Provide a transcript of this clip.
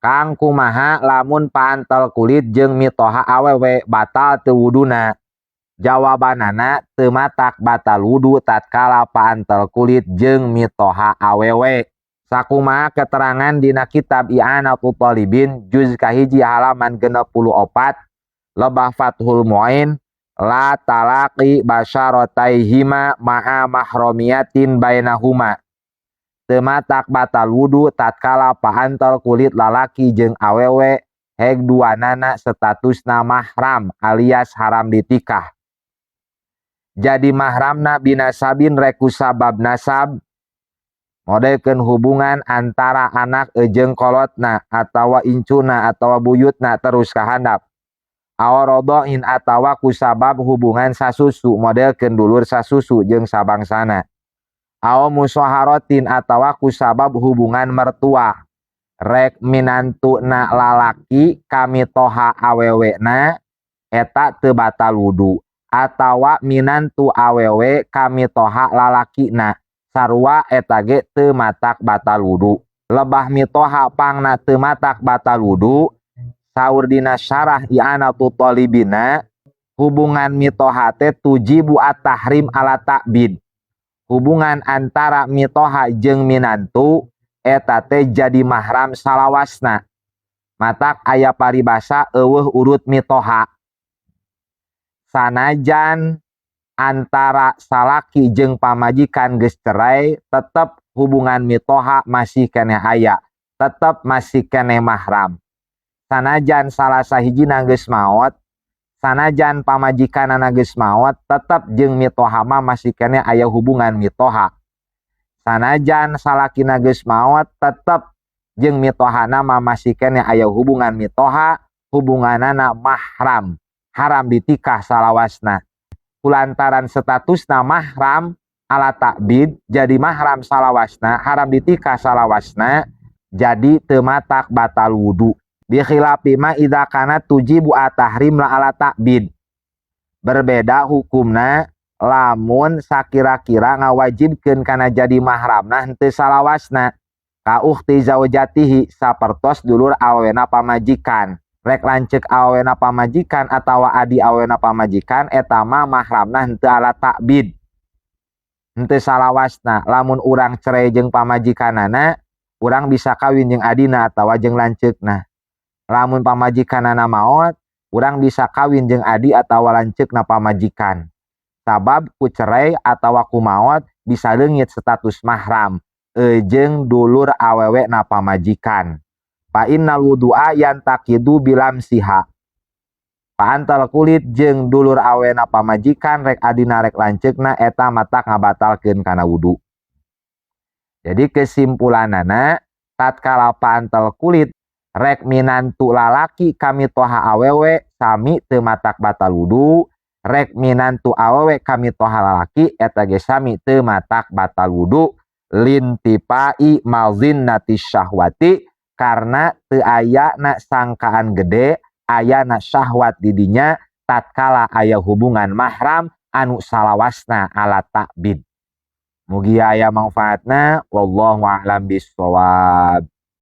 Kang kumaha lamun paantel kulit jeung mitoha awewe batal teu wuduna. Jawabanana teu matak batal wudu tatkala paantel kulit jeung mitoha awewe. Sakumaha keterangan dina kitab I'anatul Talibin juz kahiji halaman 64 lebah Fathul Mu'in la talaqi basyarataihima ma'a mahromiyatin bainahuma. Teu matak batal wudu tatkala paantel kulit lalaki jeung awewe heg duanana statusna mahram alias haram ditikah. Jadi mahramna binasabin reku sabab nasab modelkeun hubungan antara anak jeung kolotna atawa incuna atawa buyutna terus kahandap. Awarodohin atawa kusabab hubungan sasusu modelkeun dulur sasusu jeung sabangsana. Aw musaharotin atawa kusabab hubungan mertua. Rek minantuna lalaki kamitoha awewena eta teu batal wudu. Atawa minantu awewe kamitoha lalakina sarua eta ge teu matak batal wudu. Lebah mitoha pangna teu matak batal wudu. Saur dina syarah I'anatul Talibina hubungan mitoha teh tujibu at-tahrim ala ta'bid. Hubungan antara mitoha jeung minantu eta teh jadi mahram salawasna. Matak aya paribasa eueuh urut mitoha. Sanajan antara salaki jeung pamajikan geus cerai tetep hubungan mitoha masih keneh aya, tetep masih keneh mahram. Sanajan salah sahijina geus maot, sanajan pamajikanana geus maot, tetep jeung mitoha mah masih keneh aya hubungan mitoha. Sanajan salakina geus maot, tetep jeung mitohana mah masih keneh aya hubungan mitoha, hubunganana mahram, haram ditikah salawasna. Kulantaran statusna mahram ala ta'bid jadi mahram salawasna, haram ditikah salawasna, jadi teu matak batal wudu. Bi khilafi ma idza kana tujibu at-tahrim la ala ta'bid. Berbeda hukumna lamun sakira-kira ngawajibkeun kana jadi mahramna henteu salawasna. Ka ukhti zaujatihi sapertos dulur awena pamajikan. Rek lanceuk awena pamajikan atawa adi awena pamajikan eta mah mahramna henteu ala ta'bid. Henteu salawasna. Lamun urang cerai jeung pamajikanana, urang bisa kawin jeung adina atawa jeung lanceukna. Lamun pamajikanana maot, urang bisa kawin jeung adi atawa lanceukna pamajikan. Sabab ku cerai atawa ku maot bisa leungit status mahram jeung dulur awewe na pamajikan. Fa innal wudu'a yantaqidu bilamsiha. Paantel kulit jeung dulur awena pamajikan rek adina rek lanceukna eta matak ngabatalkeun kana wudu. Jadi kesimpulanana tatkala paantel kulit rek minantu lalaki kamitoha awewe sami teu matak batal wudu. Rek minantu awewe kamitoha lalaki eta ge sami teu matak batal wudu. Lintipai malzinnati syahwati karena teu ayana sangkaan gede, ayana syahwat didinya tatkala aya hubungan mahram anu salawasna ala ta'bid. Mugi aya manfaatna wallahu a'lam bissawab.